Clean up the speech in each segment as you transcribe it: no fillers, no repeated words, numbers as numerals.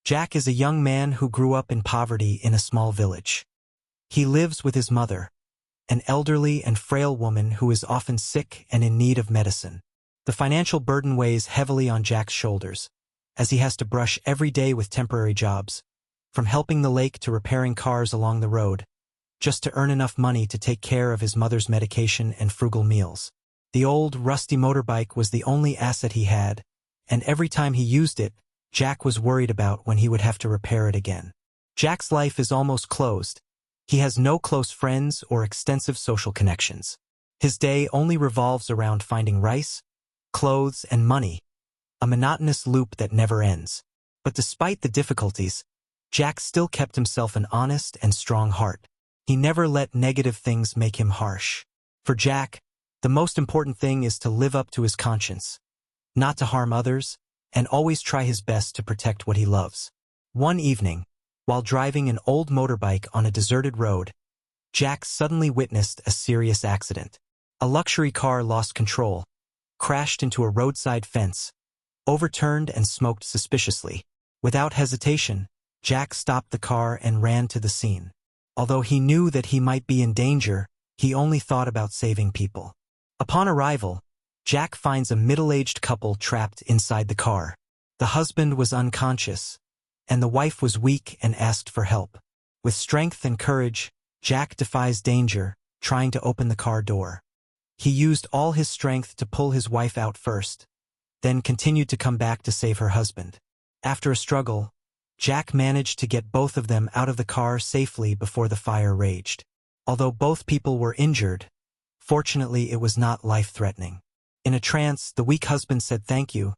Jack is a young man who grew up in poverty in a small village. He lives with his mother, an elderly and frail woman who is often sick and in need of medicine. The financial burden weighs heavily on Jack's shoulders, as he has to brush every day with temporary jobs, from helping the lake to repairing cars along the road, just to earn enough money to take care of his mother's medication and frugal meals. The old, rusty motorbike was the only asset he had, and every time he used it, Jack was worried about when he would have to repair it again. Jack's life is almost closed. He has no close friends or extensive social connections. His day only revolves around finding rice, clothes, and money, a monotonous loop that never ends. But despite the difficulties, Jack still kept himself an honest and strong heart. He never let negative things make him harsh. For Jack, the most important thing is to live up to his conscience, not to harm others, and always try his best to protect what he loves. One evening, while driving an old motorbike on a deserted road, Jack suddenly witnessed a serious accident. A luxury car lost control, crashed into a roadside fence, overturned and smoked suspiciously. Without hesitation, Jack stopped the car and ran to the scene. Although he knew that he might be in danger, he only thought about saving people. Upon arrival, Jack finds a middle-aged couple trapped inside the car. The husband was unconscious, and the wife was weak and asked for help. With strength and courage, Jack defies danger, trying to open the car door. He used all his strength to pull his wife out first, then continued to come back to save her husband. After a struggle, Jack managed to get both of them out of the car safely before the fire raged. Although both people were injured, fortunately it was not life-threatening. In a trance, the weak husband said thank you,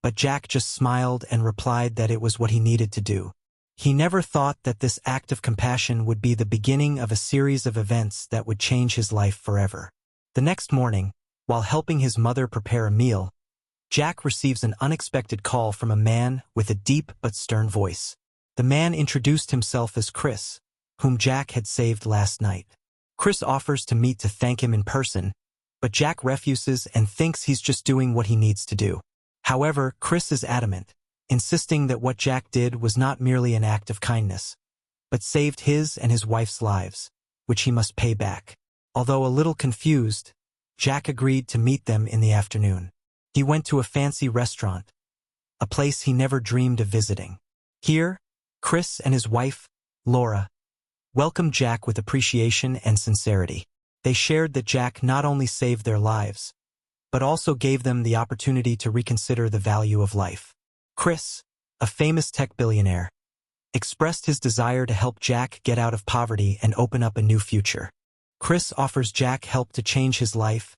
but Jack just smiled and replied that it was what he needed to do. He never thought that this act of compassion would be the beginning of a series of events that would change his life forever. The next morning, while helping his mother prepare a meal, Jack receives an unexpected call from a man with a deep but stern voice. The man introduced himself as Chris, whom Jack had saved last night. Chris offers to meet to thank him in person, but Jack refuses and thinks he's just doing what he needs to do. However, Chris is adamant, insisting that what Jack did was not merely an act of kindness, but saved his and his wife's lives, which he must pay back. Although a little confused, Jack agreed to meet them in the afternoon. He went to a fancy restaurant, a place he never dreamed of visiting. Here, Chris and his wife, Laura, welcomed Jack with appreciation and sincerity. They shared that Jack not only saved their lives, but also gave them the opportunity to reconsider the value of life. Chris, a famous tech billionaire, expressed his desire to help Jack get out of poverty and open up a new future. Chris offers Jack help to change his life,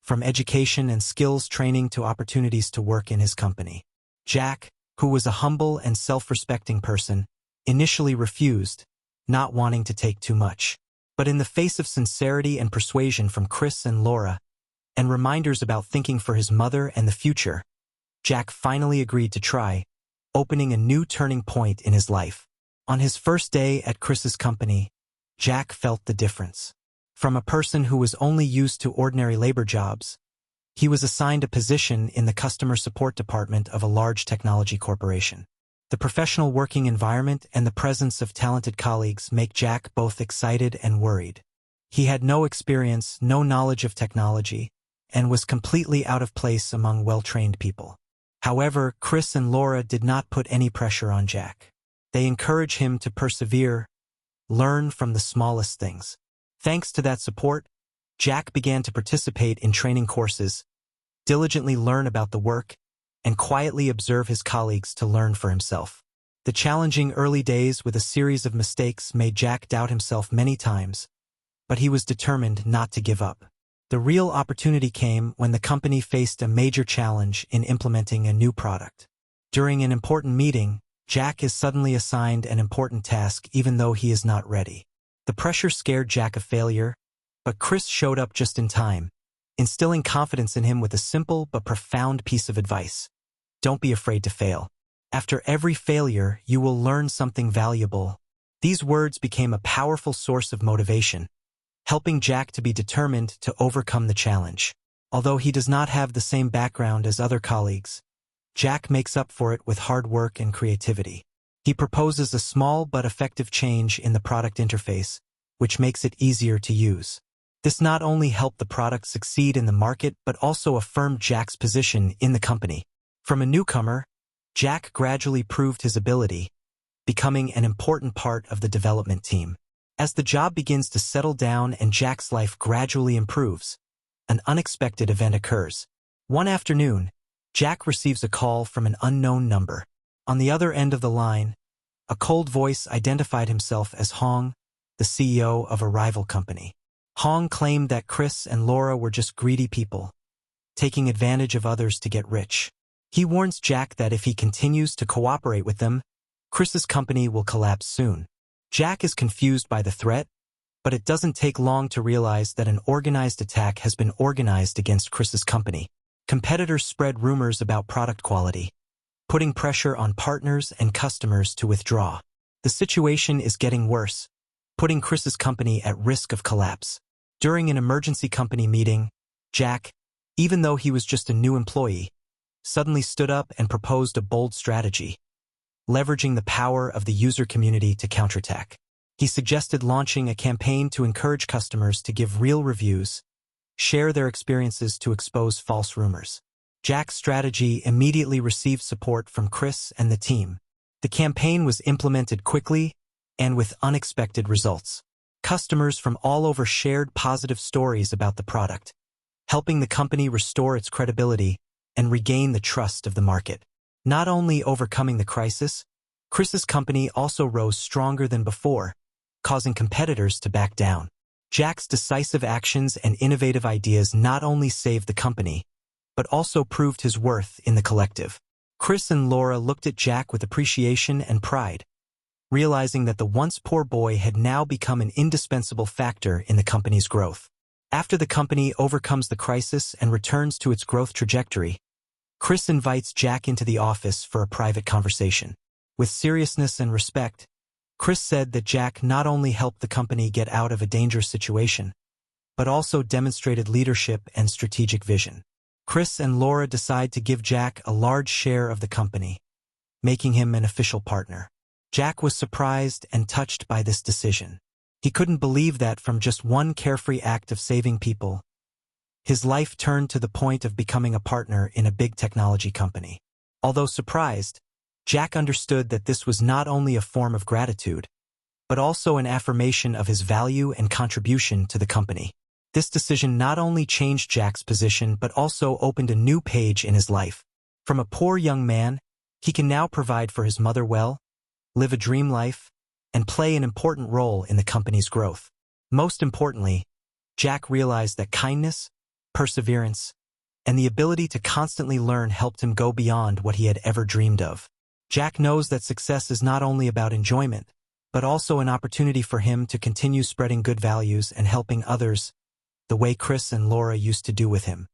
from education and skills training to opportunities to work in his company. Jack, who was a humble and self-respecting person, initially refused, not wanting to take too much. But in the face of sincerity and persuasion from Chris and Laura, and reminders about thinking for his mother and the future, Jack finally agreed to try, opening a new turning point in his life. On his first day at Chris's company, Jack felt the difference. From a person who was only used to ordinary labor jobs, he was assigned a position in the customer support department of a large technology corporation. The professional working environment and the presence of talented colleagues make Jack both excited and worried. He had no experience, no knowledge of technology, and was completely out of place among well-trained people. However, Chris and Laura did not put any pressure on Jack. They encouraged him to persevere, learn from the smallest things. Thanks to that support, Jack began to participate in training courses, diligently learn about the work, and quietly observe his colleagues to learn for himself. The challenging early days with a series of mistakes made Jack doubt himself many times, but he was determined not to give up. The real opportunity came when the company faced a major challenge in implementing a new product. During an important meeting, Jack is suddenly assigned an important task even though he is not ready. The pressure scared Jack of failure, but Chris showed up just in time, instilling confidence in him with a simple but profound piece of advice. Don't be afraid to fail. After every failure, you will learn something valuable. These words became a powerful source of motivation, helping Jack to be determined to overcome the challenge. Although he does not have the same background as other colleagues, Jack makes up for it with hard work and creativity. He proposes a small but effective change in the product interface, which makes it easier to use. This not only helped the product succeed in the market but also affirmed Jack's position in the company. From a newcomer, Jack gradually proved his ability, becoming an important part of the development team. As the job begins to settle down and Jack's life gradually improves, an unexpected event occurs. One afternoon, Jack receives a call from an unknown number. On the other end of the line, a cold voice identified himself as Hong, the CEO of a rival company. Hong claimed that Chris and Laura were just greedy people, taking advantage of others to get rich. He warns Jack that if he continues to cooperate with them, Chris's company will collapse soon. Jack is confused by the threat, but it doesn't take long to realize that an organized attack has been organized against Chris's company. Competitors spread rumors about product quality, putting pressure on partners and customers to withdraw. The situation is getting worse, putting Chris's company at risk of collapse. During an emergency company meeting, Jack, even though he was just a new employee, suddenly stood up and proposed a bold strategy, leveraging the power of the user community to counterattack. He suggested launching a campaign to encourage customers to give real reviews, share their experiences to expose false rumors. Jack's strategy immediately received support from Chris and the team. The campaign was implemented quickly and with unexpected results. Customers from all over shared positive stories about the product, helping the company restore its credibility and regain the trust of the market. Not only overcoming the crisis, Chris's company also rose stronger than before, causing competitors to back down. Jack's decisive actions and innovative ideas not only saved the company, but also proved his worth in the collective. Chris and Laura looked at Jack with appreciation and pride, realizing that the once poor boy had now become an indispensable factor in the company's growth. After the company overcomes the crisis and returns to its growth trajectory, Chris invites Jack into the office for a private conversation. With seriousness and respect, Chris said that Jack not only helped the company get out of a dangerous situation, but also demonstrated leadership and strategic vision. Chris and Laura decide to give Jack a large share of the company, making him an official partner. Jack was surprised and touched by this decision. He couldn't believe that from just one carefree act of saving people, his life turned to the point of becoming a partner in a big technology company. Although surprised, Jack understood that this was not only a form of gratitude, but also an affirmation of his value and contribution to the company. This decision not only changed Jack's position but also opened a new page in his life. From a poor young man, he can now provide for his mother well, live a dream life, and play an important role in the company's growth. Most importantly, Jack realized that kindness, perseverance, and the ability to constantly learn helped him go beyond what he had ever dreamed of. Jack knows that success is not only about enjoyment, but also an opportunity for him to continue spreading good values and helping others the way Chris and Laura used to do with him.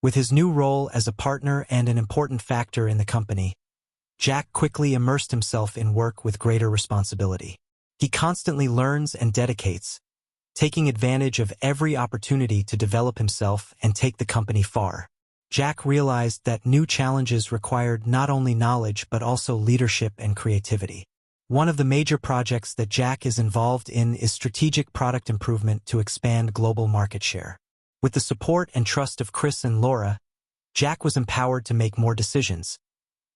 With his new role as a partner and an important factor in the company, Jack quickly immersed himself in work with greater responsibility. He constantly learns and dedicates, taking advantage of every opportunity to develop himself and take the company far. Jack realized that new challenges required not only knowledge but also leadership and creativity. One of the major projects that Jack is involved in is strategic product improvement to expand global market share. With the support and trust of Chris and Laura, Jack was empowered to make more decisions,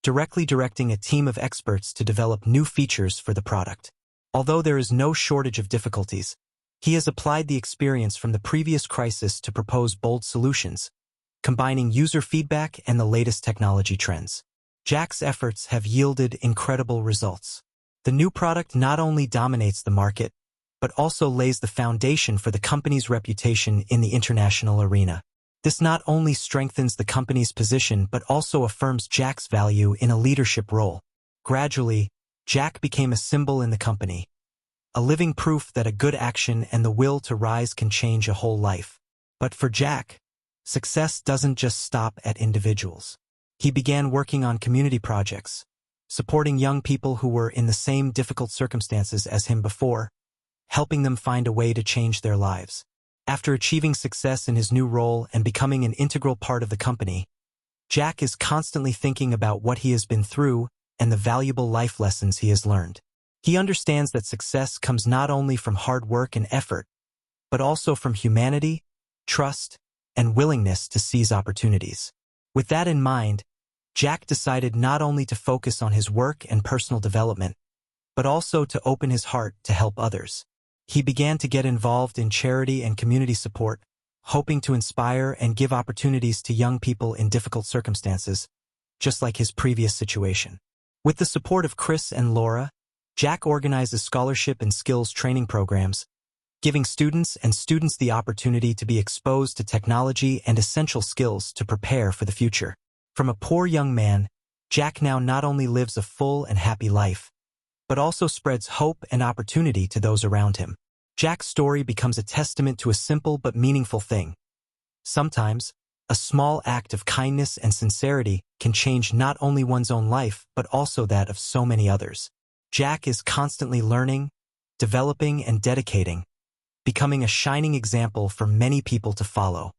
directly directing a team of experts to develop new features for the product. Although there is no shortage of difficulties, he has applied the experience from the previous crisis to propose bold solutions, combining user feedback and the latest technology trends. Jack's efforts have yielded incredible results. The new product not only dominates the market, but also lays the foundation for the company's reputation in the international arena. This not only strengthens the company's position but also affirms Jack's value in a leadership role. Gradually, Jack became a symbol in the company, a living proof that a good action and the will to rise can change a whole life. But for Jack, success doesn't just stop at individuals. He began working on community projects, supporting young people who were in the same difficult circumstances as him before, helping them find a way to change their lives. After achieving success in his new role and becoming an integral part of the company, Jack is constantly thinking about what he has been through and the valuable life lessons he has learned. He understands that success comes not only from hard work and effort, but also from humanity, trust, and willingness to seize opportunities. With that in mind, Jack decided not only to focus on his work and personal development, but also to open his heart to help others. He began to get involved in charity and community support, hoping to inspire and give opportunities to young people in difficult circumstances, just like his previous situation. With the support of Chris and Laura, Jack organizes scholarship and skills training programs, giving students the opportunity to be exposed to technology and essential skills to prepare for the future. From a poor young man, Jack now not only lives a full and happy life, but also spreads hope and opportunity to those around him. Jack's story becomes a testament to a simple but meaningful thing. Sometimes, a small act of kindness and sincerity can change not only one's own life, but also that of so many others. Jack is constantly learning, developing, and dedicating, becoming a shining example for many people to follow.